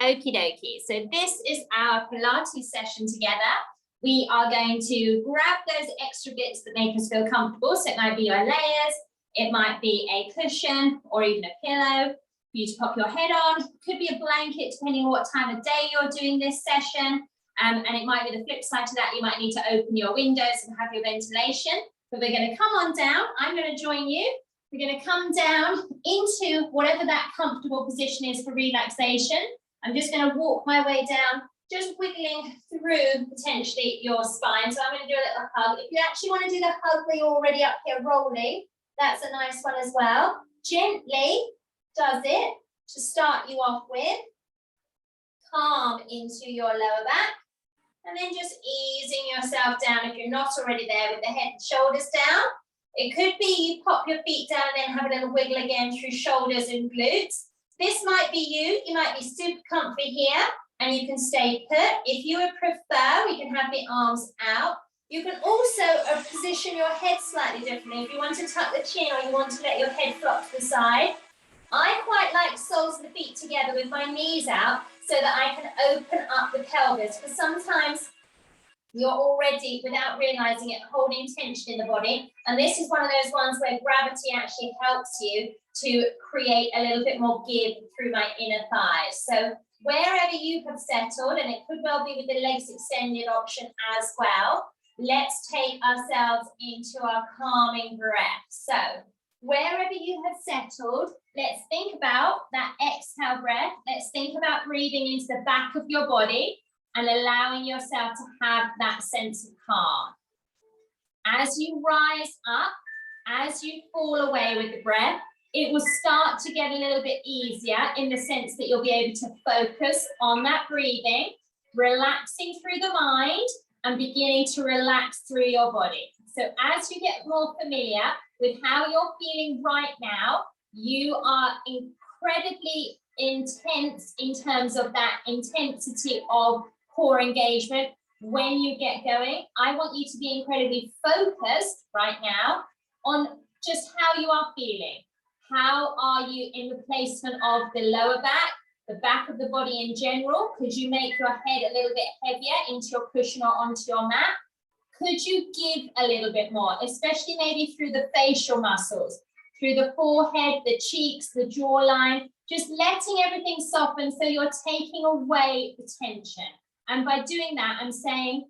Okie dokie. So this is our Pilates session together. We are going to grab those extra bits that make us feel comfortable. So it might be your layers, it might be a cushion or even a pillow for you to pop your head on. It could be a blanket depending on what time of day you're doing this session. And it might be the flip side to that. You might need to open your windows and have your ventilation. But we're going to come on down. I'm going to join you. We're going to come down into whatever that comfortable position is for relaxation. I'm just going to walk my way down, just wiggling through potentially your spine. So I'm going to do a little hug. If you actually want to do the hug where you're already up here rolling, that's a nice one as well. Gently does it to start you off with. Calm into your lower back. And then just easing yourself down if you're not already there with the head and shoulders down. It could be you pop your feet down and then have a little wiggle again through shoulders and glutes. This might be you. You might be super comfy here and you can stay put. If you would prefer, we can have the arms out. You can also position your head slightly differently. If you want to tuck the chin or you want to let your head flop to the side. I quite like soles of the feet together with my knees out so that I can open up the pelvis, because sometimes you're already, without realizing it, holding tension in the body. And this is one of those ones where gravity actually helps you to create a little bit more give through my inner thighs. So wherever you have settled, and it could well be with the legs extended option as well, let's take ourselves into our calming breath. So wherever you have settled, let's think about that exhale breath. Let's think about breathing into the back of your body and allowing yourself to have that sense of calm. As you rise up, as you fall away with the breath, it will start to get a little bit easier in the sense that you'll be able to focus on that breathing, relaxing through the mind and beginning to relax through your body. So as you get more familiar with how you're feeling right now, you are incredibly intense in terms of that intensity of core engagement. When you get going, I want you to be incredibly focused right now on just how you are feeling. How are you in the placement of the lower back, the back of the body in general? Could you make your head a little bit heavier into your cushion or onto your mat? Could you give a little bit more, especially maybe through the facial muscles, through the forehead, the cheeks, the jawline, just letting everything soften so you're taking away the tension. And by doing that, I'm saying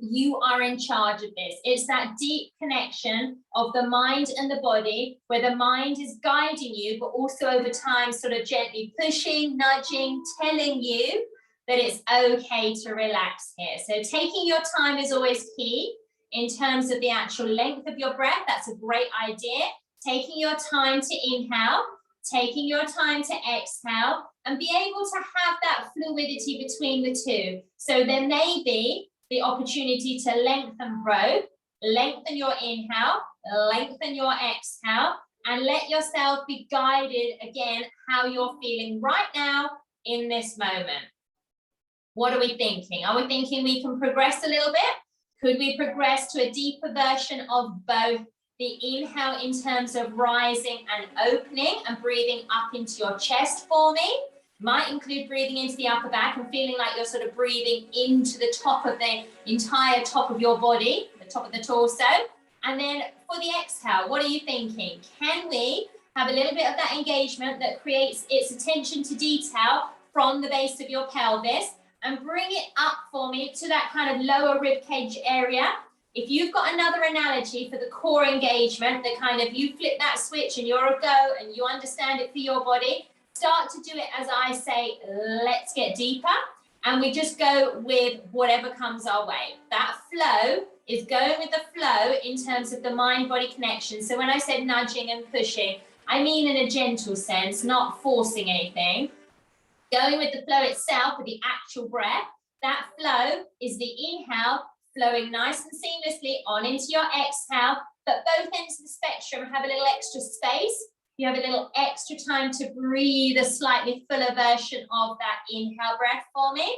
you are in charge of this. It's that deep connection of the mind and the body where the mind is guiding you, but also over time sort of gently pushing, nudging, telling you that it's okay to relax here. So taking your time is always key in terms of the actual length of your breath. That's a great idea. Taking your time to inhale, taking your time to exhale, and be able to have that fluidity between the two. So there may be the opportunity to lengthen both, lengthen your inhale, lengthen your exhale, and let yourself be guided again how you're feeling right now in this moment. What are we thinking? Are we thinking we can progress a little bit? Could we progress to a deeper version of both the inhale in terms of rising and opening and breathing up into your chest for me? Might include breathing into the upper back and feeling like you're sort of breathing into the top of the entire top of your body, the top of the torso. And then for the exhale, what are you thinking? Can we have a little bit of that engagement that creates its attention to detail from the base of your pelvis and bring it up for me to that kind of lower rib cage area? If you've got another analogy for the core engagement, the kind of you flip that switch and you're a go and you understand it for your body, start to do it as I say, let's get deeper. And we just go with whatever comes our way. That flow is going with the flow in terms of the mind-body connection. So when I said nudging and pushing, I mean in a gentle sense, not forcing anything. Going with the flow itself, with the actual breath, that flow is the inhale, flowing nice and seamlessly on into your exhale, but both ends of the spectrum have a little extra space. You have a little extra time to breathe a slightly fuller version of that inhale breath for me.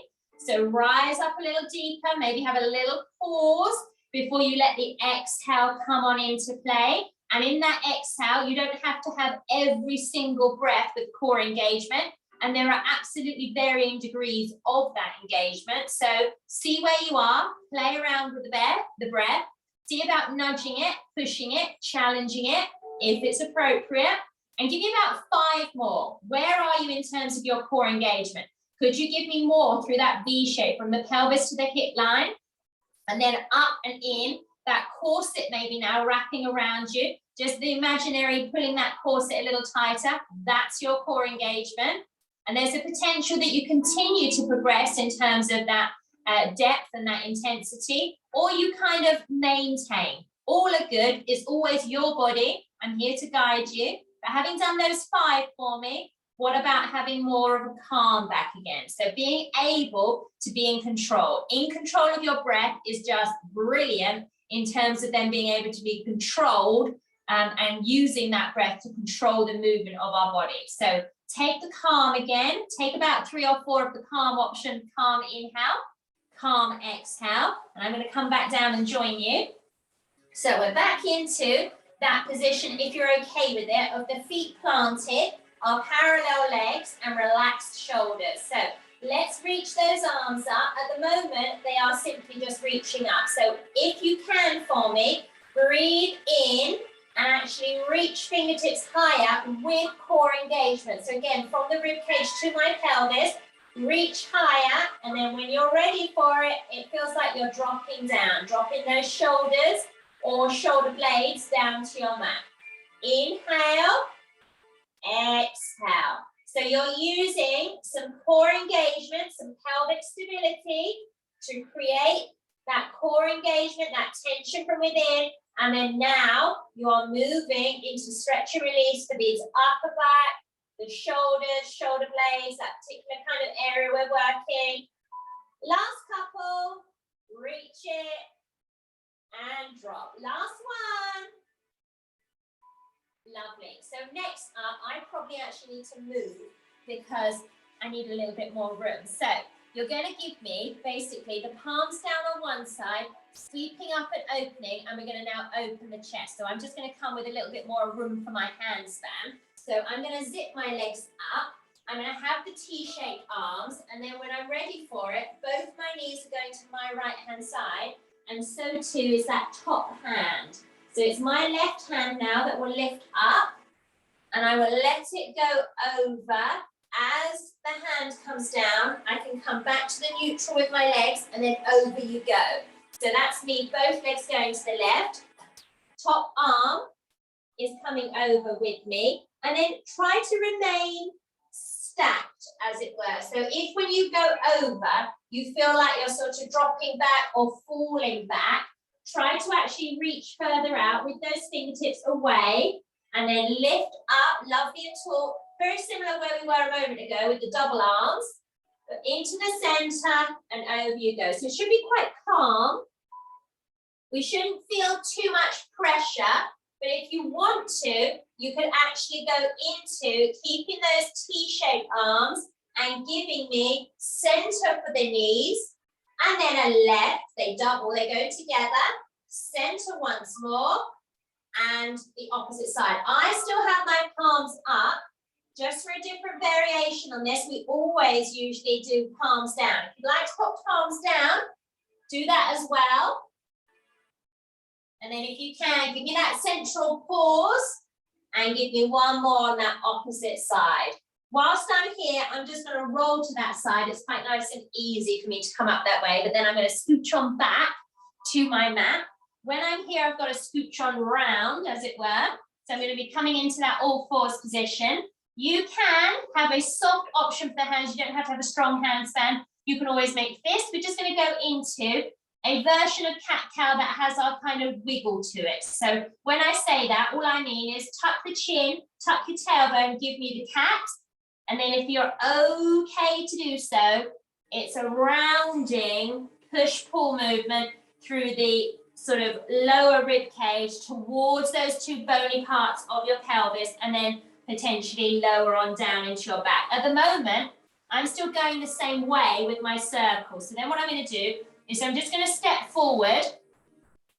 So rise up a little deeper, maybe have a little pause before you let the exhale come on into play. And in that exhale, you don't have to have every single breath with core engagement. and there are absolutely varying degrees of that engagement. So see where you are, play around with the breath, see about nudging it, pushing it, challenging it, if it's appropriate, and give me about 5 more. Where are you in terms of your core engagement? Could you give me more through that V shape from the pelvis to the hip line? And then up and in, that corset maybe now wrapping around you. Just the imaginary pulling that corset a little tighter. That's your core engagement. And there's a potential that you continue to progress in terms of that depth and that intensity, or you kind of maintain. All are good. It's always your body. I'm here to guide you. But having done those 5 for me, what about having more of a calm back again? So being able to be in control. In control of your breath is just brilliant in terms of them being able to be controlled and using that breath to control the movement of our body. So take the calm again. Take about 3 or 4 of the calm option. Calm inhale, calm exhale. And I'm going to come back down and join you. So we're back into that position, if you're okay with it, of the feet planted, our parallel legs and relaxed shoulders. So let's reach those arms up. At the moment, they are simply just reaching up. So if you can for me, breathe in and actually reach fingertips higher with core engagement. So again, from the rib cage to my pelvis, reach higher. And then when you're ready for it, it feels like you're dropping down, dropping those shoulders or shoulder blades down to your mat. Inhale, exhale. So you're using some core engagement, some pelvic stability to create that core engagement, that tension from within. And then now you are moving into stretch and release for these upper back, the shoulders, shoulder blades, that particular kind of area we're working. Last couple, reach it and drop. Last one. Lovely. So next up, I probably actually need to move because I need a little bit more room. So you're going to give me basically the palms down on one side, sweeping up and opening, and we're going to now open the chest. So I'm just going to come with a little bit more room for my handspan. So I'm going to zip my legs up. I'm going to have the T-shaped arms, and then when I'm ready for it, both my knees are going to my right-hand side, and so too is that top hand. So it's my left hand now that will lift up, and I will let it go over. As the hand comes down, I can come back to the neutral with my legs, and then over you go. So that's me, both legs going to the left. Top arm is coming over with me, and then try to remain stacked, as it were. So if when you go over, you feel like you're sort of dropping back or falling back, try to actually reach further out with those fingertips away, and then lift up, lovely and tall. Very similar where we were a moment ago with the double arms, but into the center and over you go. So it should be quite calm. We shouldn't feel too much pressure, but if you want to, you can actually go into keeping those T-shaped arms and giving me center for the knees, and then a left, they double, they go together, center once more, and the opposite side. I still have my palms up. Just for a different variation on this, we always usually do palms down. If you'd like to put palms down, do that as well. And then if you can, give me that central pause and give me one more on that opposite side. Whilst I'm here, I'm just going to roll to that side. It's quite nice and easy for me to come up that way, but then I'm going to scooch on back to my mat. When I'm here, I've got to scooch on round, as it were. So I'm going to be coming into that all fours position. You can have a soft option for the hands. You don't have to have a strong handstand. You can always make fists. We're just going to go into a version of cat-cow that has our kind of wiggle to it. So when I say that, all I mean is tuck the chin, tuck your tailbone, give me the cat. And then if you're okay to do so, it's a rounding push-pull movement through the sort of lower rib cage towards those two bony parts of your pelvis, and then potentially lower on down into your back. At the moment, I'm still going the same way with my circle. So then what I'm going to do is I'm just going to step forward,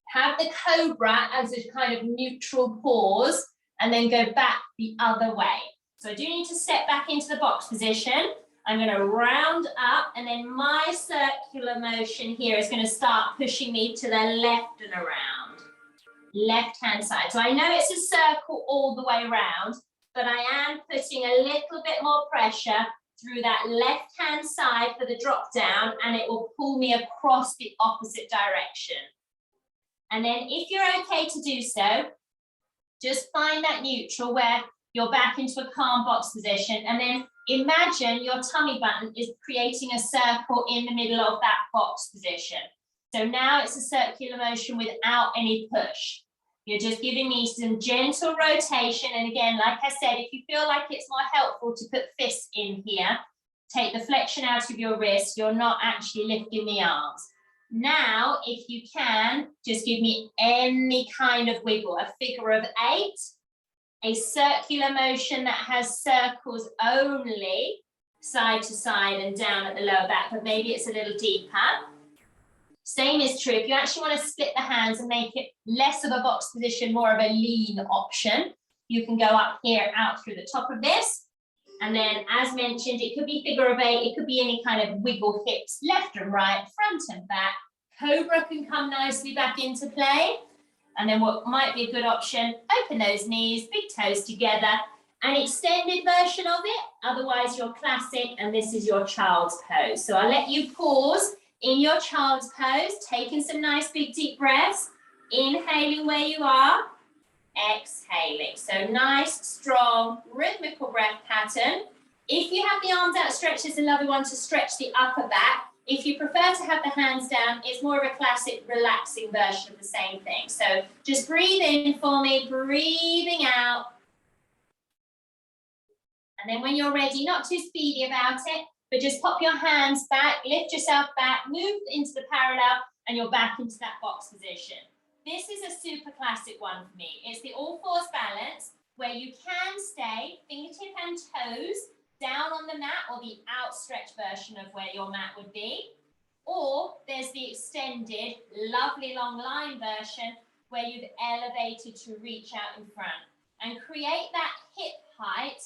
have the cobra as a kind of neutral pause, and then go back the other way. So I do need to step back into the box position. I'm going to round up, and then my circular motion here is going to start pushing me to the left and around. Left-hand side. So I know it's a circle all the way around, but I am putting a little bit more pressure through that left-hand side for the drop down, and it will pull me across the opposite direction. And then if you're okay to do so, just find that neutral where you're back into a calm box position, and then imagine your tummy button is creating a circle in the middle of that box position. So now it's a circular motion without any push. You're just giving me some gentle rotation. And again, like I said, if you feel like it's more helpful to put fists in here, take the flexion out of your wrist. You're not actually lifting the arms. Now, if you can, just give me any kind of wiggle, a figure of 8, a circular motion that has circles only side to side and down at the lower back, but maybe it's a little deeper. Same is true. If you actually want to split the hands and make it less of a box position, more of a lean option, you can go up here, out through the top of this. And then, as mentioned, it could be figure of 8. It could be any kind of wiggle hips, left and right, front and back. Cobra can come nicely back into play. And then what might be a good option, open those knees, big toes together, an extended version of it. Otherwise, your classic, and this is your child's pose. So I'll let you pause in your child's pose, taking some nice big deep breaths, inhaling where you are, exhaling. So nice, strong, rhythmical breath pattern. If you have the arms outstretched, it's a lovely one to stretch the upper back. If you prefer to have the hands down, it's more of a classic relaxing version of the same thing. So just breathe in for me, breathing out. And then when you're ready, not too speedy about it, but just pop your hands back, lift yourself back, move into the parallel, and you're back into that box position. This is a super classic one for me. It's the all fours balance, where you can stay fingertip and toes down on the mat, or the outstretched version of where your mat would be. Or there's the extended, lovely long line version, where you've elevated to reach out in front. And create that hip height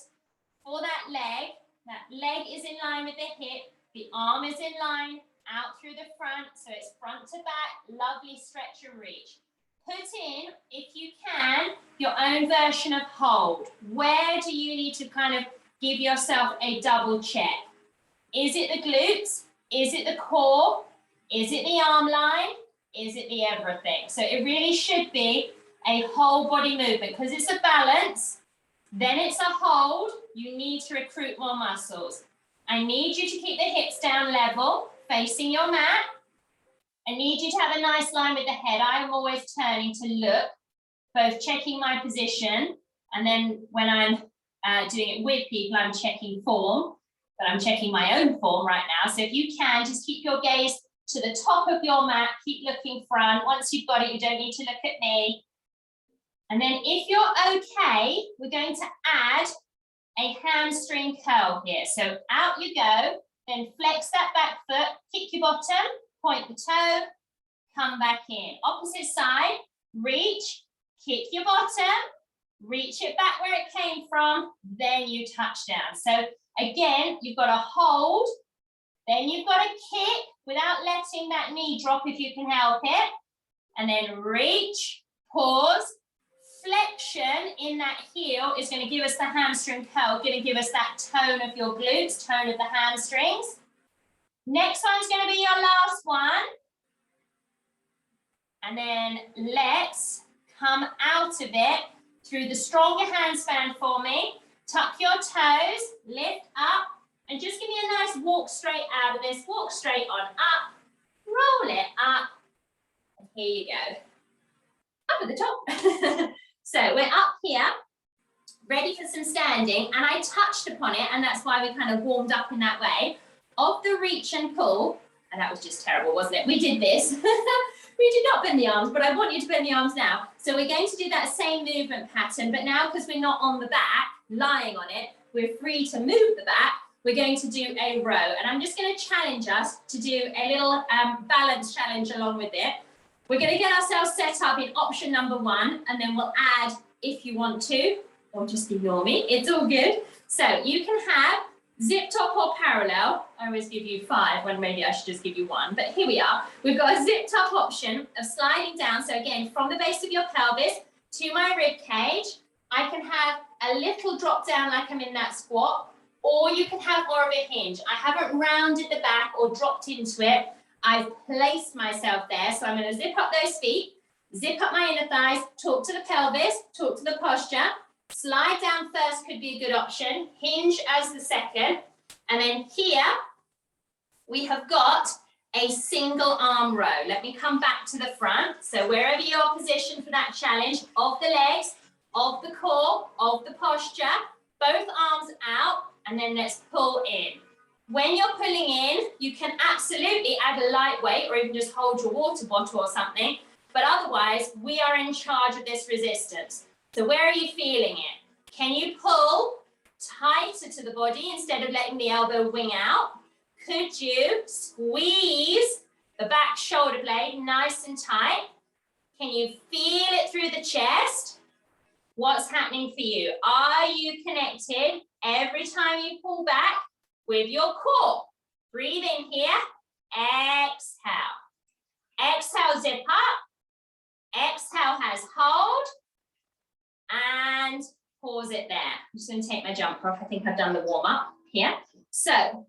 for that leg. That leg is in line with the hip, the arm is in line, out through the front, so it's front to back, lovely stretch and reach. Put in, if you can, your own version of hold. Where do you need to kind of give yourself a double check? Is it the glutes? Is it the core? Is it the arm line? Is it the everything? So it really should be a whole body movement, because it's a balance, then it's a hold. You need to recruit more muscles. I need you to keep the hips down level, facing your mat. I need you to have a nice line with the head. I am always turning to look, both checking my position, and then when I'm doing it with people, I'm checking form, but I'm checking my own form right now. So if you can, just keep your gaze to the top of your mat, keep looking front. Once you've got it, you don't need to look at me. And then if you're okay, we're going to add a hamstring curl here. So out you go, then flex that back foot, kick your bottom, point the toe, come back in. Opposite side, reach, kick your bottom, reach it back where it came from, then you touch down. So again, you've got to hold, then you've got to kick without letting that knee drop if you can help it, and then reach, pause. Flexion in that heel is going to give us the hamstring curl, going to give us that tone of your glutes, tone of the hamstrings. Next one's going to be your last one. And then let's come out of it through the stronger handspan for me. Tuck your toes, lift up, and just give me a nice walk straight out of this. Walk straight on up, roll it up, and here you go. Up at the top. So we're up here, ready for some standing, and I touched upon it, and that's why we kind of warmed up in that way, of the reach and pull, and that was just terrible, wasn't it? We did this. We did not bend the arms, but I want you to bend the arms now. So we're going to do that same movement pattern, but now because we're not on the back, lying on it, we're free to move the back. We're going to do a row, and I'm just going to challenge us to do a little balance challenge along with it. We're going to get ourselves set up in option number 1, and then we'll add, if you want to, or just ignore me, it's all good. So you can have zip top or parallel. I always give you 5 when maybe I should just give you 1, but here we are. We've got a zip top option of sliding down. So again, from the base of your pelvis to my rib cage, I can have a little drop down like I'm in that squat, or you can have more of a hinge. I haven't rounded the back or dropped into it. I've placed myself there. So I'm going to zip up those feet, zip up my inner thighs, talk to the pelvis, talk to the posture. Slide down first could be a good option. Hinge as the second. And then here we have got a single arm row. Let me come back to the front. So wherever you're positioned for that challenge of the legs, of the core, of the posture, both arms out, and then let's pull in. When you're pulling in, you can absolutely add a light weight or even just hold your water bottle or something, but otherwise we are in charge of this resistance. So where are you feeling it? Can you pull tighter to the body instead of letting the elbow wing out? Could you squeeze the back shoulder blade nice and tight? Can you feel it through the chest? What's happening for you? Are you connected every time you pull back with your core? Breathe in here. Exhale. Exhale, zip up. Exhale has hold. And pause it there. I'm just going to take my jumper off. I think I've done the warm up here. So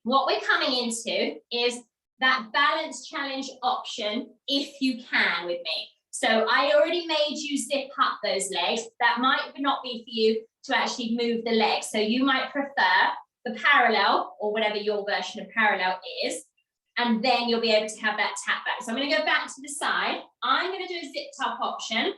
what we're coming into is that balance challenge option if you can with me. So I already made you zip up those legs. That might not be for you to actually move the legs. So you might prefer the parallel or whatever your version of parallel is. And then you'll be able to have that tap back. So I'm going to go back to the side. I'm going to do a zip top option.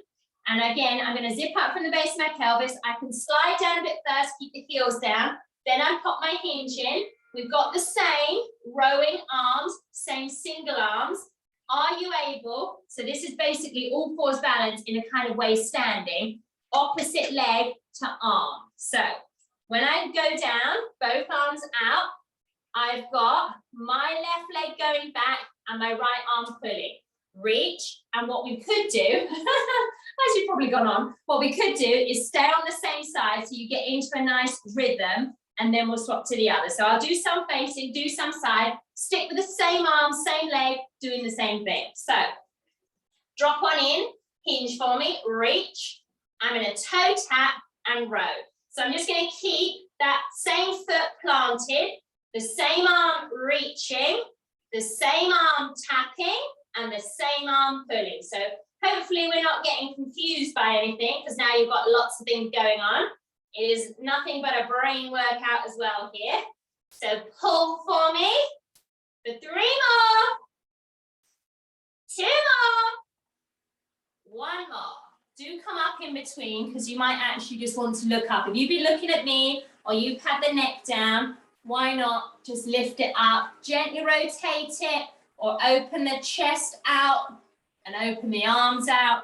And again, I'm going to zip up from the base of my pelvis. I can slide down a bit first, keep the heels down. Then I pop my hinge in. We've got the same rowing arms, same single arms. Are you able? So this is basically all fours balance in a kind of way standing, opposite leg to arm. So when I go down, both arms out, I've got my left leg going back and my right arm pulling. Reach, and what we could do, as you've probably gone on, what we could do is stay on the same side so you get into a nice rhythm, and then we'll swap to the other. So I'll do some facing, do some side, stick with the same arm, same leg, doing the same thing. So drop one in, hinge for me, reach. I'm going to toe tap and row. So I'm just going to keep that same foot planted, the same arm reaching, the same arm tapping, and the same arm pulling. So hopefully we're not getting confused by anything, because now you've got lots of things going on. It is nothing but a brain workout as well here. So pull for me for 3 more, 2 more, 1 more. Do come up in between, because you might actually just want to look up. If you've been looking at me or you've had the neck down, why not just lift it up, gently rotate it, or open the chest out and open the arms out.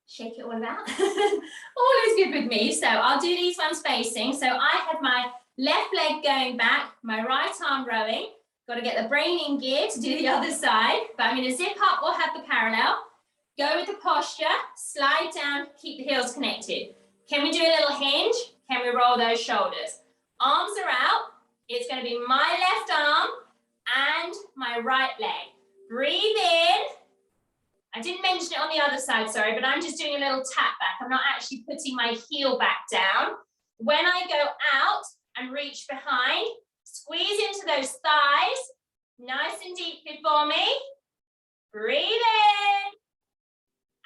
Shake it all about. All is good with me. So I'll do these ones facing. So I have my left leg going back, my right arm rowing. Got to get the brain in gear to do the other side. But I'm going to zip up or have the parallel. Go with the posture, slide down, keep the heels connected. Can we do a little hinge? Can we roll those shoulders? Arms are out. It's going to be my left arm and my right leg. Breathe in. I didn't mention it on the other side, sorry, but I'm just doing a little tap back. I'm not actually putting my heel back down. When I go out and reach behind, squeeze into those thighs, nice and deeply for me. Breathe in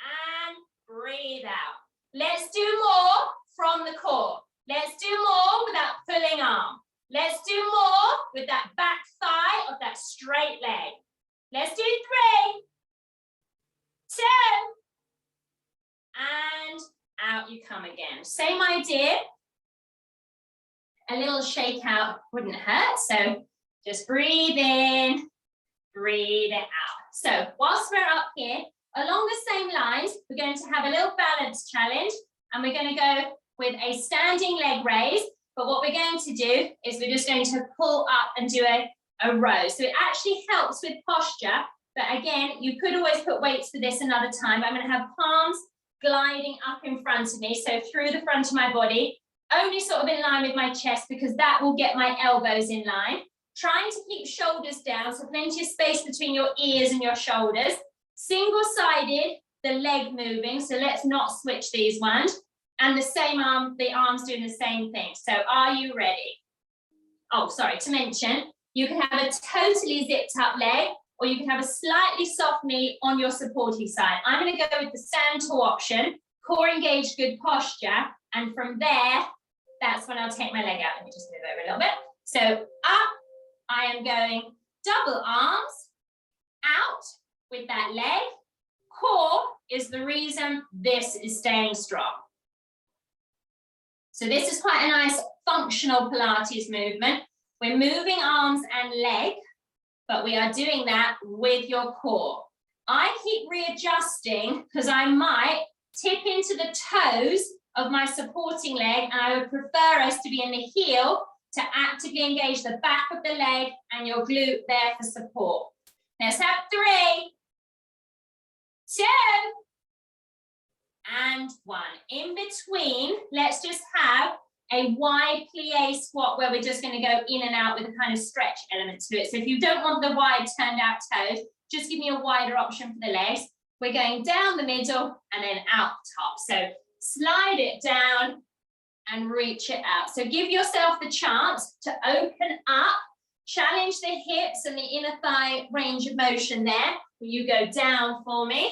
and breathe out. Let's do more from the core. Let's do more with that pulling arm. Let's do more with that back thigh of that straight leg. Let's do 3, 2, and out you come again. Same idea. A little shake out wouldn't hurt. So just breathe in, breathe it out. So whilst we're up here, along the same lines, we're going to have a little balance challenge, and we're going to go with a standing leg raise. But what we're going to do is we're just going to pull up and do a row. So it actually helps with posture. But again, you could always put weights for this another time. I'm going to have palms gliding up in front of me. So through the front of my body, only sort of in line with my chest because that will get my elbows in line. Trying to keep shoulders down, so plenty of space between your ears and your shoulders. Single-sided, the leg moving, so let's not switch these ones. And the same arm, the arms doing the same thing. So are you ready? Oh, sorry, to mention, you can have a totally zipped up leg, or you can have a slightly soft knee on your supporting side. I'm going to go with the stand tall option, core engaged, good posture, and from there, that's when I'll take my leg out. Let me just move over a little bit. So up, I am going double arms, out with that leg. Core is the reason this is staying strong. So this is quite a nice functional Pilates movement. We're moving arms and leg, but we are doing that with your core. I keep readjusting because I might tip into the toes of my supporting leg, and I would prefer us to be in the heel to actively engage the back of the leg and your glute there for support. Let's have 3, 2, and 1. In between, let's just have a wide plie squat where we're just going to go in and out with a kind of stretch element to it. So if you don't want the wide turned out toes, just give me a wider option for the legs. We're going down the middle and then out the top. So slide it down and reach it out. So give yourself the chance to open up, challenge the hips and the inner thigh range of motion there. You go down for me.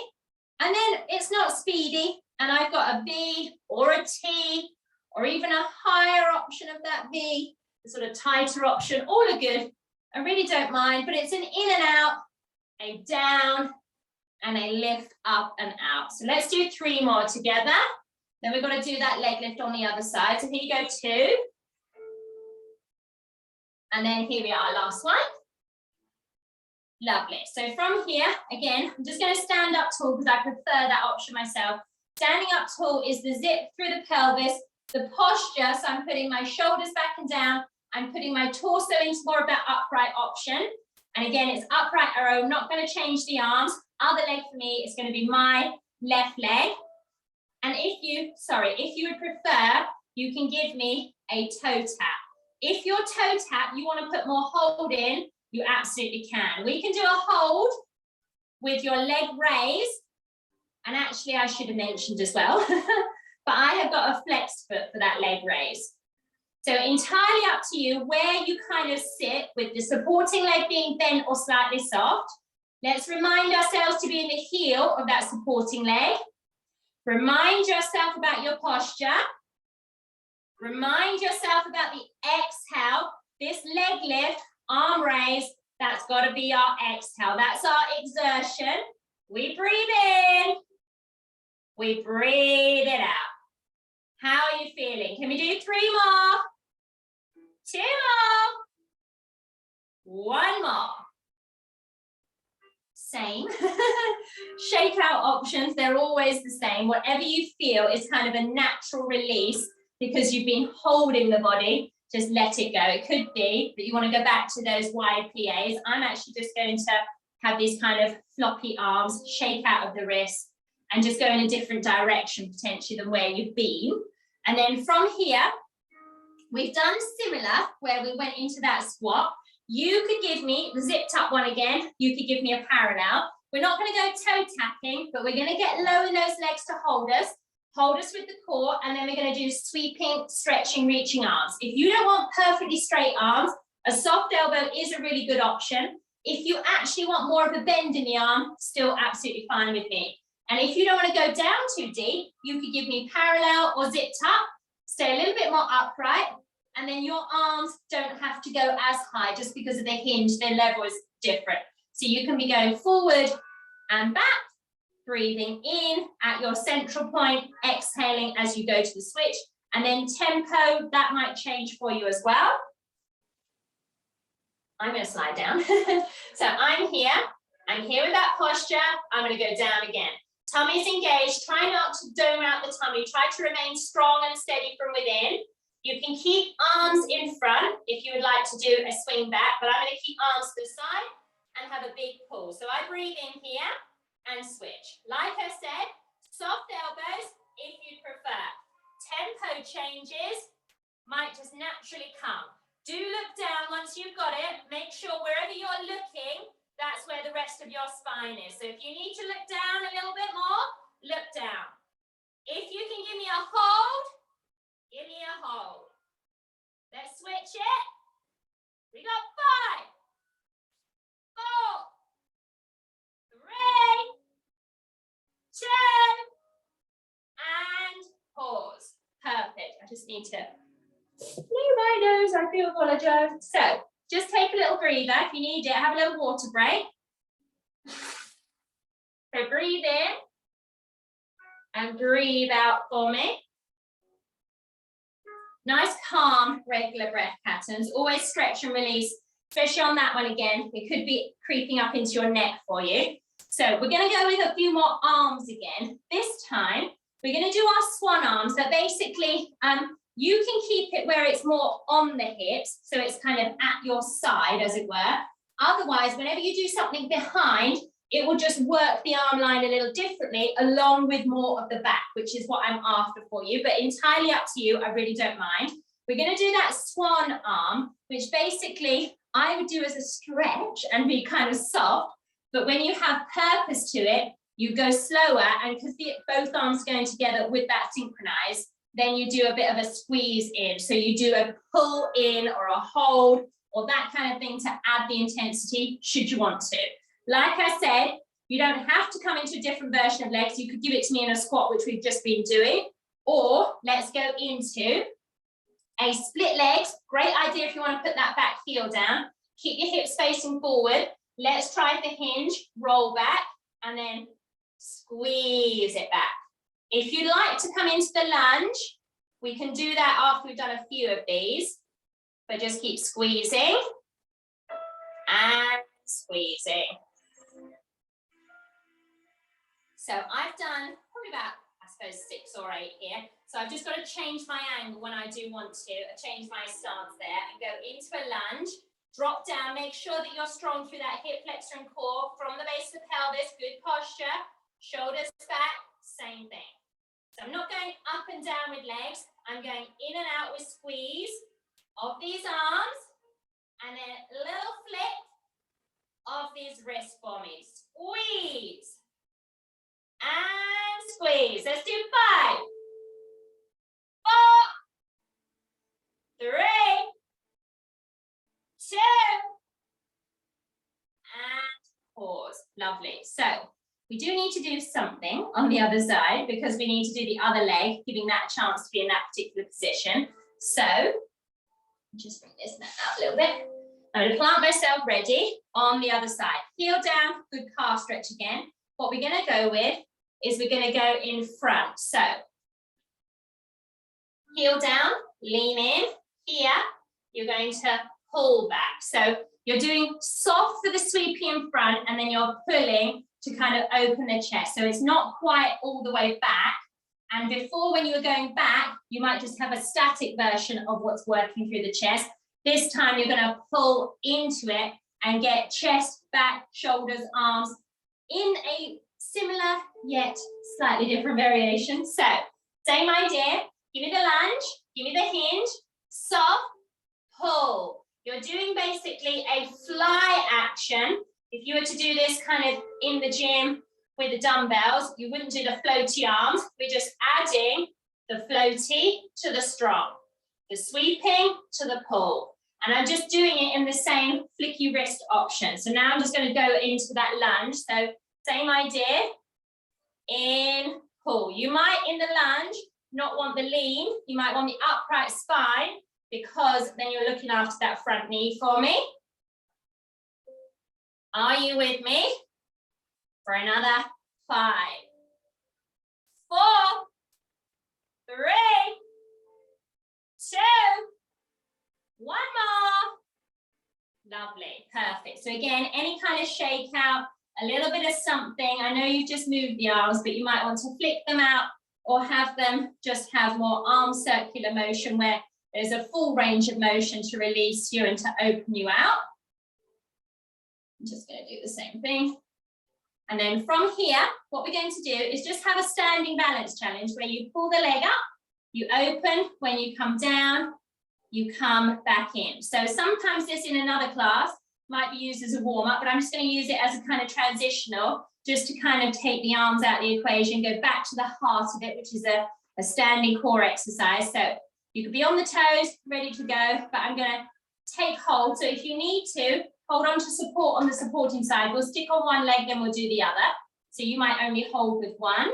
And then it's not speedy. And I've got a V or a T or even a higher option of that V, the sort of tighter option. All are good. I really don't mind, but it's an in and out, a down, and a lift up and out. So let's do 3 more together. Then we're going to do that leg lift on the other side. So here you go, 2. And then here we are, last one. Lovely. So from here, again, I'm just going to stand up tall because I prefer that option myself. Standing up tall is the zip through the pelvis, the posture. So I'm putting my shoulders back and down. I'm putting my torso into more of that upright option. And again, it's upright arrow. I'm not going to change the arms. Other leg for me is going to be my left leg. And if you would prefer, you can give me a toe tap. If your toe tap, you want to put more hold in, you absolutely can. We can do a hold with your leg raise. And actually, I should have mentioned as well, but I have got a flex foot for that leg raise. So entirely up to you where you kind of sit with the supporting leg being bent or slightly soft. Let's remind ourselves to be in the heel of that supporting leg. Remind yourself about your posture. Remind yourself about the exhale. This leg lift, arm raise, that's got to be our exhale. That's our exertion. We breathe in. We breathe it out. How are you feeling? Can we do 3 more? 2 more. 1 more. Same. Shakeout options, they're always the same. Whatever you feel is kind of a natural release because you've been holding the body, just let it go. It could be that you want to go back to those wide plies. I'm actually just going to have these kind of floppy arms, shake out of the wrist, and just go in a different direction potentially than where you've been. And then from here, we've done similar where we went into that squat. You could give me the zipped up one again. You could give me a parallel. We're not going to go toe tapping, but we're going to get low in those legs to hold us with the core, and then we're going to do sweeping, stretching, reaching arms. If you don't want perfectly straight arms, a soft elbow is a really good option. If you actually want more of a bend in the arm, still absolutely fine with me. And if you don't want to go down too deep, you could give me parallel or zipped up, stay a little bit more upright, and then your arms don't have to go as high just because of the hinge, their level is different. So you can be going forward and back, breathing in at your central point, exhaling as you go to the switch, and then tempo, that might change for you as well. I'm going to slide down. So I'm here with that posture, I'm going to go down again. Tummy's engaged, try not to dome out the tummy, try to remain strong and steady from within. You can keep arms in front if you would like to do a swing back, but I'm going to keep arms to the side and have a big pull. So I breathe in here and switch. Like I said, soft elbows if you prefer. Tempo changes might just naturally come. Do look down once you've got it. Make sure wherever you're looking, that's where the rest of your spine is. So if you need to look down a little bit more, look down. If you can give me a hold, give me a hold. Let's switch it. We got 5, 4, 3, 2, and pause. Perfect. I just need to clear my nose. I do apologize. So just take a little breather. If you need it, have a little water break. So breathe in and breathe out for me. Nice, calm, regular breath patterns. Always stretch and release, especially on that one again. It could be creeping up into your neck for you. So we're going to go with a few more arms again. This time, we're going to do our swan arms. That basically, you can keep it where it's more on the hips, so it's kind of at your side, as it were. Otherwise, whenever you do something behind, it will just work the arm line a little differently, along with more of the back, which is what I'm after for you, but entirely up to you. I really don't mind. We're going to do that swan arm, which basically I would do as a stretch and be kind of soft, but when you have purpose to it, you go slower, and because both arms are going together with that synchronized, then you do a bit of a squeeze in. So you do a pull in or a hold or that kind of thing to add the intensity should you want to. Like I said, you don't have to come into a different version of legs. You could give it to me in a squat, which we've just been doing, or let's go into a split legs. Great idea if you want to put that back heel down. Keep your hips facing forward. Let's try the hinge, roll back, and then squeeze it back. If you'd like to come into the lunge, we can do that after we've done a few of these, but just keep squeezing and squeezing. So I've done probably about, I suppose, 6 or 8 here. So I've just got to change my angle when I do want to, change my stance there and go into a lunge, drop down, make sure that you're strong through that hip flexor and core from the base of the pelvis, good posture, shoulders back, same thing. So I'm not going up and down with legs, I'm going in and out with squeeze of these arms, and then a little flip of these wrists for me. Squeeze. And squeeze. Let's do 5, 4, 3, 2, and pause. Lovely. So we do need to do something on the other side because we need to do the other leg, giving that a chance to be in that particular position. So just bring this out a little bit. I'm going to plant myself ready on the other side. Heel down, good calf stretch again. What we're going to go with is we're going to go in front. So heel down, lean in. Here, you're going to pull back. So you're doing soft for the sweepy in front, and then you're pulling to kind of open the chest. So it's not quite all the way back. And before, when you were going back, you might just have a static version of what's working through the chest. This time, you're going to pull into it and get chest, back, shoulders, arms in a similar yet slightly different variation. So same idea. Give me the lunge, give me the hinge, soft, pull. You're doing basically a fly action. If you were to do this kind of in the gym with the dumbbells, you wouldn't do the floaty arms. We're just adding the floaty to the strong, the sweeping to the pull. And I'm just doing it in the same flicky wrist option. So now I'm just going to go into that lunge. So same idea, in, pull. You might, in the lunge, not want the lean. You might want the upright spine because then you're looking after that front knee for me. Are you with me? For another 5, 4, 3, 2, 1 more. Lovely, perfect. So again, any kind of shake out, a little bit of something. I know you've just moved the arms, but you might want to flick them out or have them just have more arm circular motion where there's a full range of motion to release you and to open you out. I'm just going to do the same thing. And then from here, what we're going to do is just have a standing balance challenge where you pull the leg up, you open, when you come down, you come back in. So sometimes this in another class might be used as a warm-up, but I'm just going to use it as a kind of transitional, just to kind of take the arms out of the equation, go back to the heart of it, which is a standing core exercise. So you could be on the toes, ready to go, but I'm going to take hold. So if you need to, hold on to support on the supporting side. We'll stick on one leg, then we'll do the other. So you might only hold with one.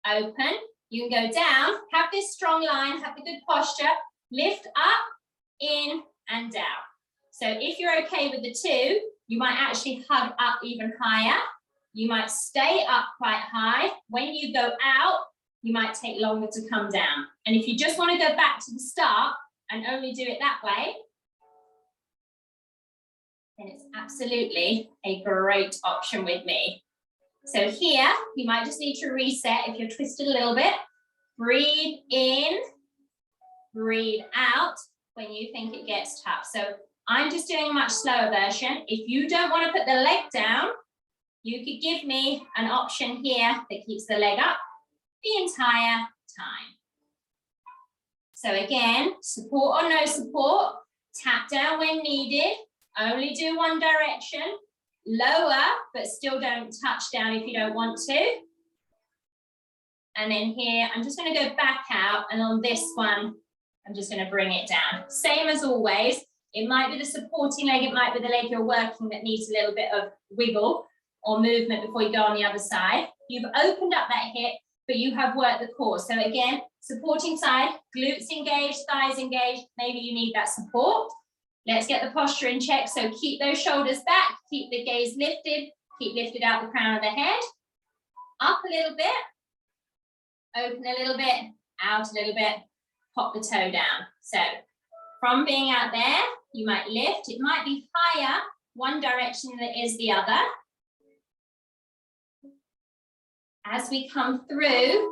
Open. You can go down, have this strong line, have the good posture, lift up, in and down. So if you're okay with the two, you might actually hug up even higher. You might stay up quite high. When you go out, you might take longer to come down. And if you just want to go back to the start and only do it that way, then it's absolutely a great option with me. So here, you might just need to reset if you're twisted a little bit. Breathe in, breathe out when you think it gets tough. So I'm just doing a much slower version. If you don't want to put the leg down, you could give me an option here that keeps the leg up the entire time. So again, support or no support, tap down when needed, only do one direction, lower, but still don't touch down if you don't want to. And then here, I'm just going to go back out, and on this one, I'm just going to bring it down. Same as always. It might be the supporting leg, it might be the leg you're working that needs a little bit of wiggle or movement before you go on the other side. You've opened up that hip, but you have worked the core. So again, supporting side, glutes engaged, thighs engaged. Maybe you need that support. Let's get the posture in check. So keep those shoulders back, keep the gaze lifted, keep lifted out the crown of the head. Up a little bit, open a little bit, out a little bit, pop the toe down. So from being out there, you might lift. It might be higher one direction than it is the other. As we come through,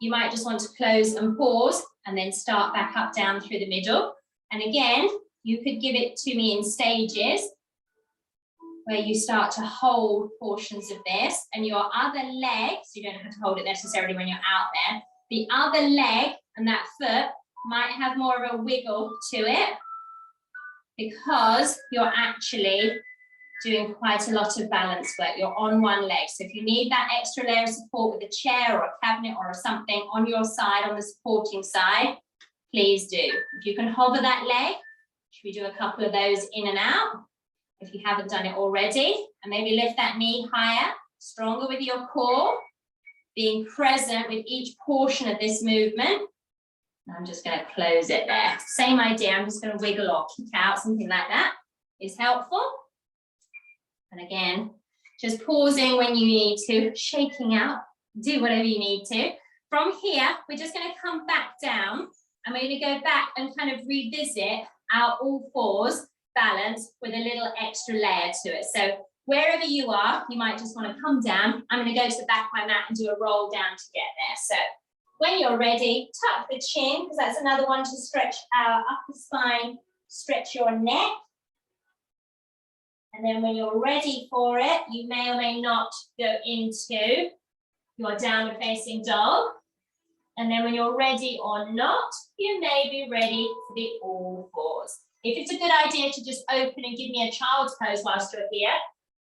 you might just want to close and pause and then start back up, down through the middle. And again, you could give it to me in stages where you start to hold portions of this, and your other leg, so you don't have to hold it necessarily when you're out there, the other leg and that foot might have more of a wiggle to it because you're actually doing quite a lot of balance work. You're on one leg. So if you need that extra layer of support with a chair or a cabinet or something on your side, on the supporting side, please do. If you can hover that leg, should we do a couple of those in and out? If you haven't done it already, and maybe lift that knee higher, stronger with your core, being present with each portion of this movement. I'm just going to close it there. Same idea, I'm just going to wiggle or kick out, something like that is helpful. And again, just pausing when you need to, shaking out, do whatever you need to. From here, we're just going to come back down, and we're going to go back and kind of revisit our all fours balance with a little extra layer to it. So wherever you are, you might just want to come down. I'm going to go to the back of my mat and do a roll down to get there. So when you're ready, tuck the chin, because that's another one to stretch our upper spine, stretch your neck. And then when you're ready for it, you may or may not go into your downward facing dog. And then when you're ready or not, you may be ready for the all fours. If it's a good idea to just open and give me a child's pose whilst you're here,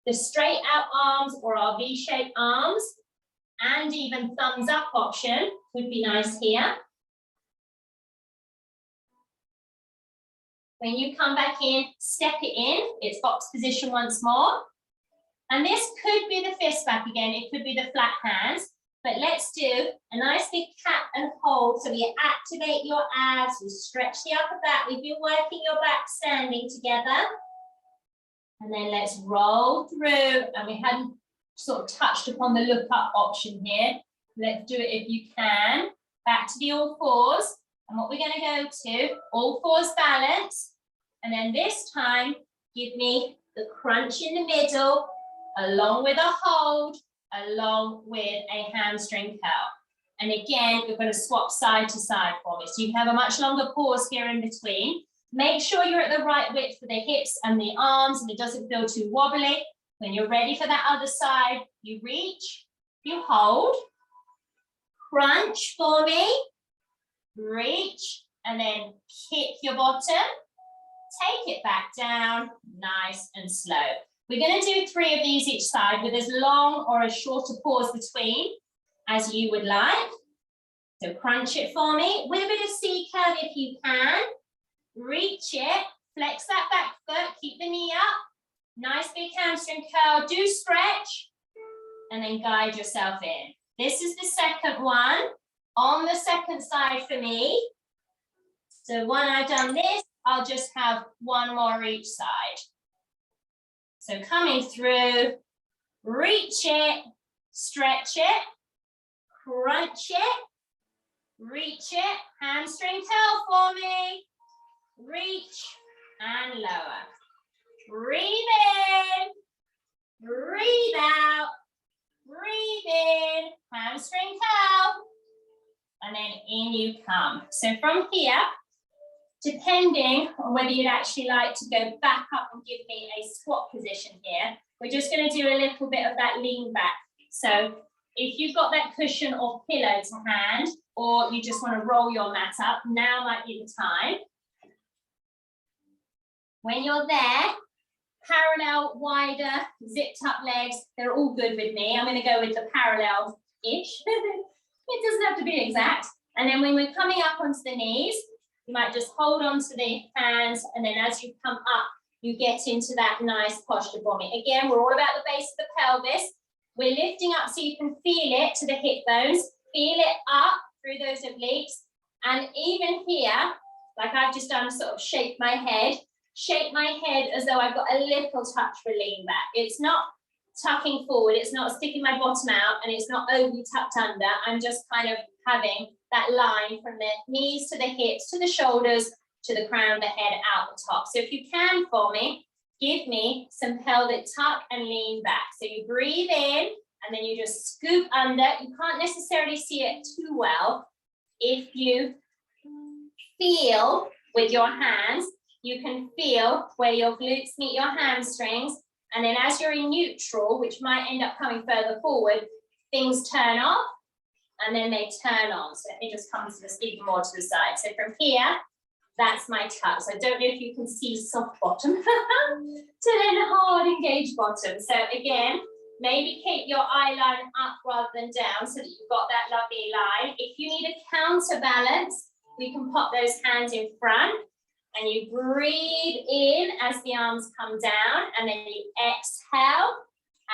the straight out arms or our V-shaped arms and even thumbs up option would be nice here. When you come back in, step it in, it's box position once more. And this could be the fist back again, it could be the flat hands, but let's do a nice big cat and hold. So we activate your abs, we stretch the upper back, we've been working your back standing together. And then let's roll through, and we hadn't sort of touched upon the look up option here. Let's do it if you can. Back to the all fours. And what we're going to go to, all fours balance. And then this time, give me the crunch in the middle, along with a hold, along with a hamstring curl. And again, we're going to swap side to side for me. So you have a much longer pause here in between. Make sure you're at the right width for the hips and the arms, and it doesn't feel too wobbly. When you're ready for that other side, you reach, you hold, crunch for me, reach, and then kick your bottom, take it back down, nice and slow. We're going to do 3 of these each side with as long or as short a pause between as you would like. So crunch it for me with a bit of C curve if you can. Reach it, flex that back foot, keep the knee up. Nice big hamstring curl, do stretch, and then guide yourself in. This is the second one on the second side for me. So when I've done this, I'll just have 1 more each side. So coming through, reach it, stretch it, crunch it, reach it, hamstring curl for me, reach and lower. Breathe in, breathe out, breathe in, hamstring curl, and then in you come. So from here, depending on whether you'd actually like to go back up and give me a squat position here, we're just going to do a little bit of that lean back. So if you've got that cushion or pillow to hand, or you just want to roll your mat up, now might be the time. When you're there, parallel, wider, zipped up legs, they're all good with me. I'm going to go with the parallel-ish. It doesn't have to be exact. And then when we're coming up onto the knees, you might just hold on to the hands, and then as you come up, you get into that nice posture for me. Again, we're all about the base of the pelvis. We're lifting up so you can feel it to the hip bones, feel it up through those obliques. And even here, like I've just done, sort of shake my head as though I've got a little touch for lean back. It's not tucking forward, it's not sticking my bottom out, and it's not overly tucked under. I'm just kind of having that line from the knees to the hips, to the shoulders, to the crown of the head out the top. So if you can for me, give me some pelvic tuck and lean back. So you breathe in, and then you just scoop under. You can't necessarily see it too well. If you feel with your hands, you can feel where your glutes meet your hamstrings. And then as you're in neutral, which might end up coming further forward, things turn off and then they turn on. So let me just come to this even more to the side. So from here, that's my tuck. So I don't know if you can see soft bottom to then hard engaged bottom. So again, maybe keep your eye line up rather than down so that you've got that lovely line. If you need a counterbalance, we can pop those hands in front. And you breathe in as the arms come down, and then you exhale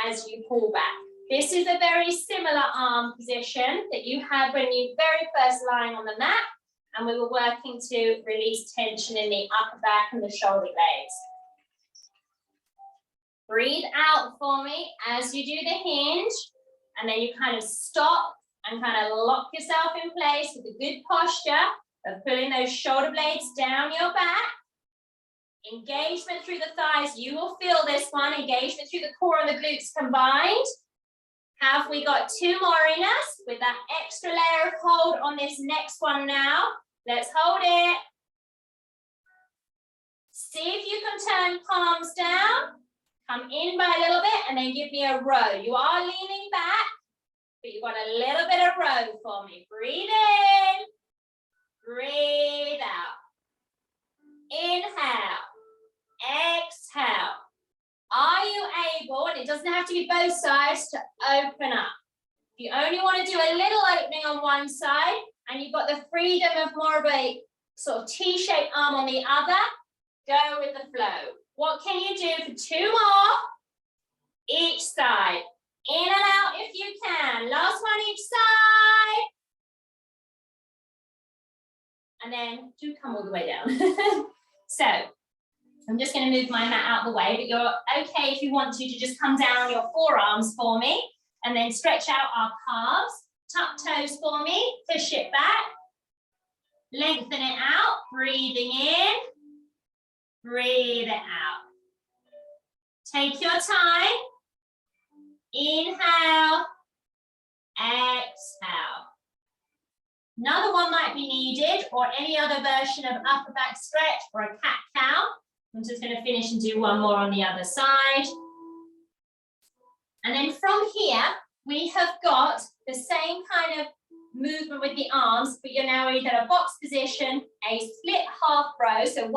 as you pull back. This is a very similar arm position that you had when you very first lying on the mat, and we were working to release tension in the upper back and the shoulder blades. Breathe out for me as you do the hinge, and then you kind of stop and kind of lock yourself in place with a good posture of pulling those shoulder blades down your back. Engagement through the thighs. You will feel this one. Engagement through the core and the glutes combined. Have we got 2 more in us with that extra layer of hold on this next one now? Let's hold it. See if you can turn palms down. Come in by a little bit and then give me a row. You are leaning back, but you've got a little bit of row for me. Breathe in. Breathe out. Inhale. Exhale. Are you able, and it doesn't have to be both sides, to open up? If you only want to do a little opening on one side and you've got the freedom of more of a sort of T-shaped arm on the other, go with the flow. What can you do for 2 more? Each side. In and out if you can. Last one each side. And then do come all the way down. So I'm just going to move my mat out of the way, but you're okay if you want to just come down on your forearms for me, and then stretch out our calves. Tuck toes for me, push it back, lengthen it out, breathing in, breathe it out. Take your time. Inhale, exhale. Another one might be needed, or any other version of upper back stretch, or a cat-cow. I'm just going to finish and do one more on the other side. And then from here, we have got the same kind of movement with the arms, but you're now either a box position, a split half row, so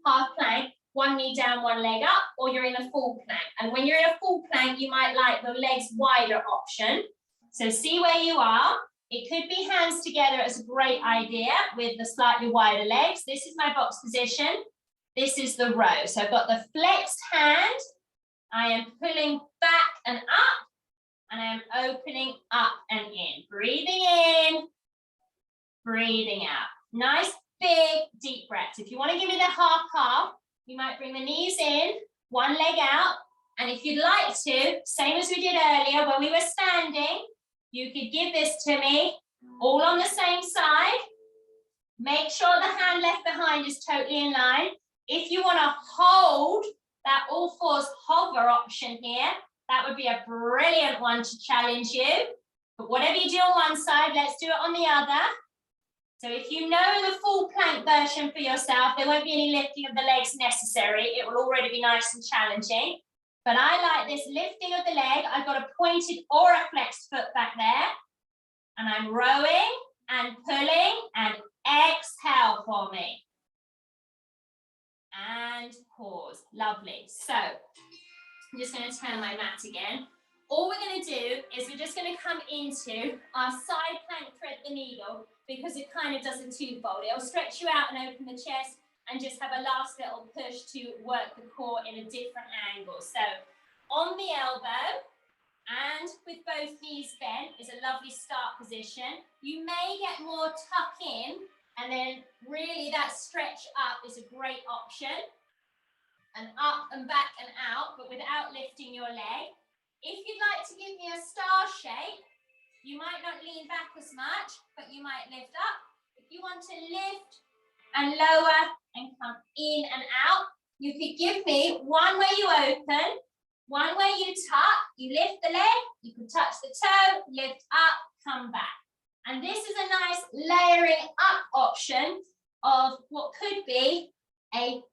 half plank, one knee down, one leg up, or you're in a full plank. And when you're in a full plank, you might like the legs wider option. So see where you are. It could be hands together as a great idea with the slightly wider legs. This is my box position. This is the row. So I've got the flexed hand. I am pulling back and up, and I am opening up and in. Breathing in, breathing out. Nice, big, deep breaths. If you want to give me the half, you might bring the knees in, one leg out, and if you'd like to, same as we did earlier when we were standing, you could give this to me all on the same side. Make sure the hand left behind is totally in line. If you want to hold that all fours hover option here, that would be a brilliant one to challenge you. But whatever you do on one side, let's do it on the other. So if you know the full plank version for yourself, there won't be any lifting of the legs necessary. It will already be nice and challenging. But I like this lifting of the leg. I've got a pointed or a flexed foot back there. And I'm rowing and pulling and exhale for me. And pause. Lovely. So I'm just going to turn my mat again. All we're going to do is we're just going to come into our side plank thread the needle, because it kind of does a twofold. It'll stretch you out and open the chest and just have a last little push to work the core in a different angle. So on the elbow and with both knees bent is a lovely start position. You may get more tuck in, and then really that stretch up is a great option. And up and back and out, but without lifting your leg. If you'd like to give me a star shape, you might not lean back as much, but you might lift up. If you want to lift and lower and come in and out, you could give me one where you open, one where you tuck, you lift the leg, you can touch the toe, lift up, come back. And this is a nice layering up option of what could be a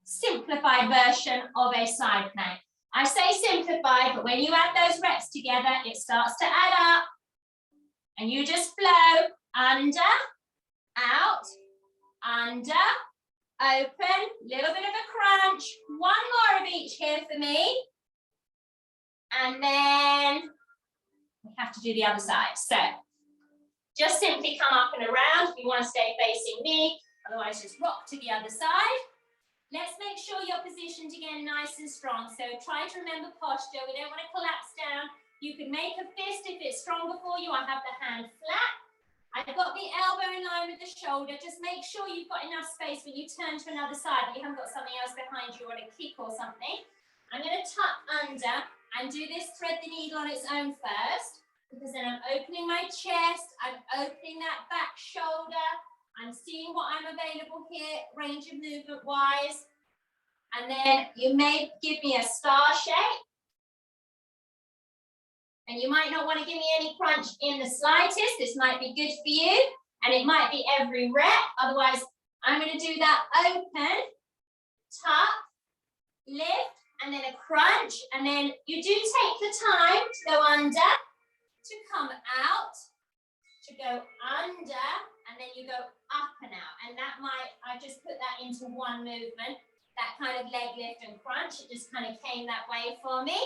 simplified version of a side plank. I say simplified, but when you add those reps together, it starts to add up. And you just flow under, out, under, open, little bit of a crunch. One more of each here for me. And then we have to do the other side. So just simply come up and around. If you want to stay facing me, otherwise just rock to the other side. Let's make sure you're positioned again nice and strong. So try to remember posture. We don't want to collapse down. You can make a fist if it's stronger for you. I have the hand flat. I've got the elbow in line with the shoulder. Just make sure you've got enough space when you turn to another side, that you haven't got something else behind you or a kick or something. I'm going to tuck under and do this thread the needle on its own first, because then I'm opening my chest. I'm opening that back shoulder. I'm seeing what I'm available here, range of movement wise. And then you may give me a star shape. And you might not want to give me any crunch in the slightest. This might be good for you. And it might be every rep. Otherwise, I'm going to do that open, tuck, lift, and then a crunch. And then you do take the time to go under, to come out, to go under, and then you go up and out. And that might, I just put that into one movement, that kind of leg lift and crunch. It just kind of came that way for me.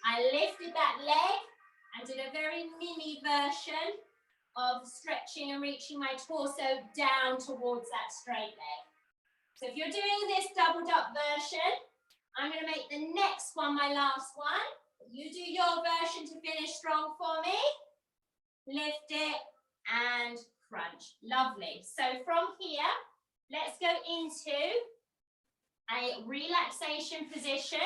I lifted that leg and did a very mini version of stretching and reaching my torso down towards that straight leg. So if you're doing this doubled up version, I'm going to make the next one my last one. You do your version to finish strong for me. Lift it and crunch. Lovely. So from here, let's go into a relaxation position.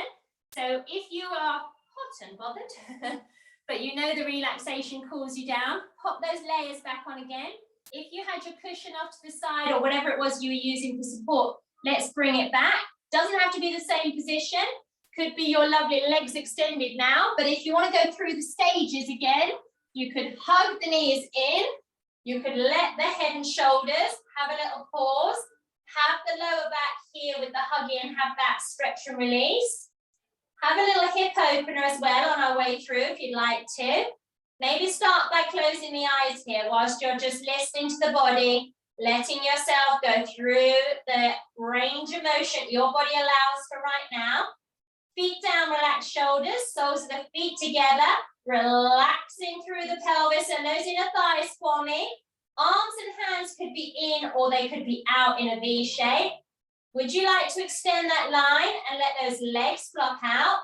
So if you are hot and bothered, but you know the relaxation cools you down, pop those layers back on again. If you had your cushion off to the side or whatever it was you were using for support, let's bring it back. Doesn't have to be the same position. Could be your lovely legs extended now, but if you want to go through the stages again, you could hug the knees in. You could let the head and shoulders have a little pause. Have the lower back here with the huggy and have that stretch and release. Have a little hip opener as well on our way through if you'd like to. Maybe start by closing the eyes here whilst you're just listening to the body, letting yourself go through the range of motion your body allows for right now. Feet down, relax shoulders, soles of the feet together, relaxing through the pelvis and those inner thighs for me. Arms and hands could be in or they could be out in a V shape. Would you like to extend that line and let those legs flop out?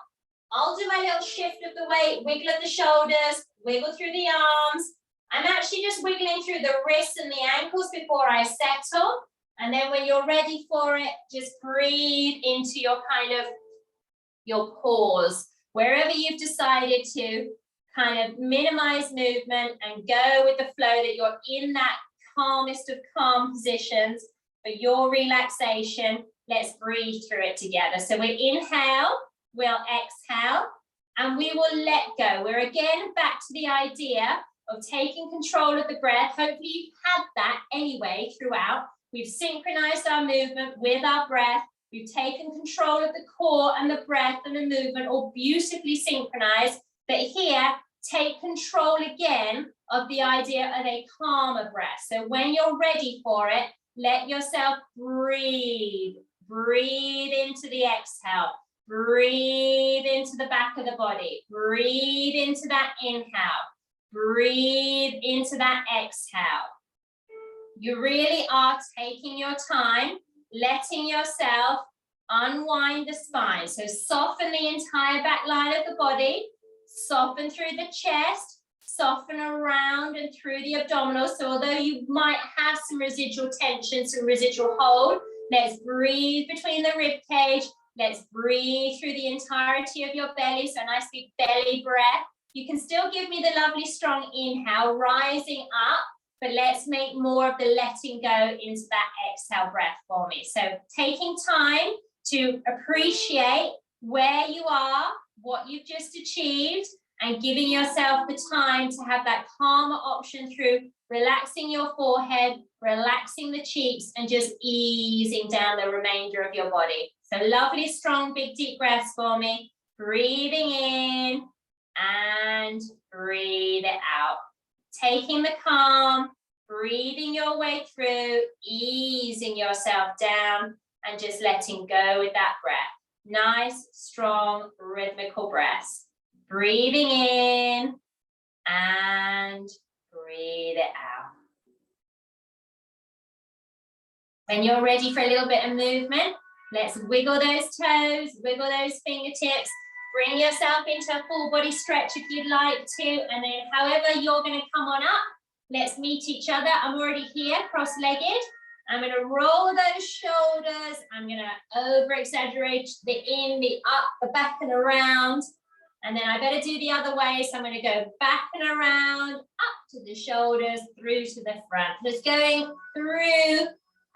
I'll do my little shift of the weight, wiggle of the shoulders, wiggle through the arms. I'm actually just wiggling through the wrists and the ankles before I settle. And then when you're ready for it, just breathe into your pause. Wherever you've decided to kind of minimize movement and go with the flow that you're in that calmest of calm positions for your relaxation. Let's breathe through it together. So we inhale, we'll exhale, and we will let go. We're again back to the idea of taking control of the breath. Hopefully you've had that anyway throughout. We've synchronized our movement with our breath. We've taken control of the core and the breath and the movement, all beautifully synchronized. But here, take control again of the idea of a calmer breath. So when you're ready for it, let yourself breathe. Breathe into the exhale. Breathe into the back of the body. Breathe into that inhale. Breathe into that exhale. You really are taking your time, letting yourself unwind the spine. So soften the entire back line of the body, soften through the chest, soften around and through the abdominals. So although you might have some residual tension, some residual hold, let's breathe between the rib cage. Let's breathe through the entirety of your belly. So a nice big belly breath. You can still give me the lovely strong inhale, rising up, but let's make more of the letting go into that exhale breath for me. So taking time to appreciate where you are, what you've just achieved, and giving yourself the time to have that calmer option through relaxing your forehead, relaxing the cheeks, and just easing down the remainder of your body. So lovely, strong, big, deep breaths for me. Breathing in and breathe it out. Taking the calm, breathing your way through, easing yourself down, and just letting go with that breath. Nice, strong, rhythmical breaths. Breathing in and breathe it out. When you're ready for a little bit of movement, let's wiggle those toes, wiggle those fingertips. Bring yourself into a full body stretch if you'd like to, and then however you're going to come on up, let's meet each other. I'm already here, cross-legged. I'm going to roll those shoulders. I'm going to over-exaggerate the in, the up, the back and around. And then I better do the other way. So I'm going to go back and around, up to the shoulders, through to the front. Just going through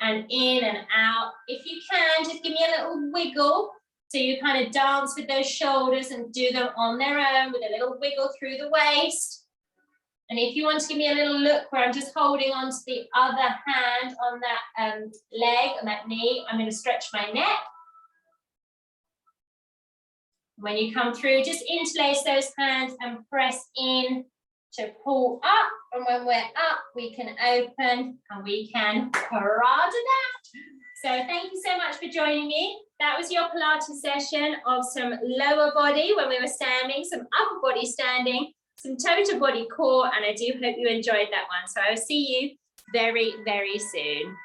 and in and out. If you can, just give me a little wiggle. So you kind of dance with those shoulders and do them on their own with a little wiggle through the waist. And if you want to give me a little look where I'm just holding on to the other hand on that leg and that knee, I'm going to stretch my neck. When you come through, just interlace those hands and press in to pull up. And when we're up, we can open and we can parade that. So thank you so much for joining me. That was your Pilates session of some lower body when we were standing, some upper body standing, some total body core, and I do hope you enjoyed that one. So I will see you very, very soon.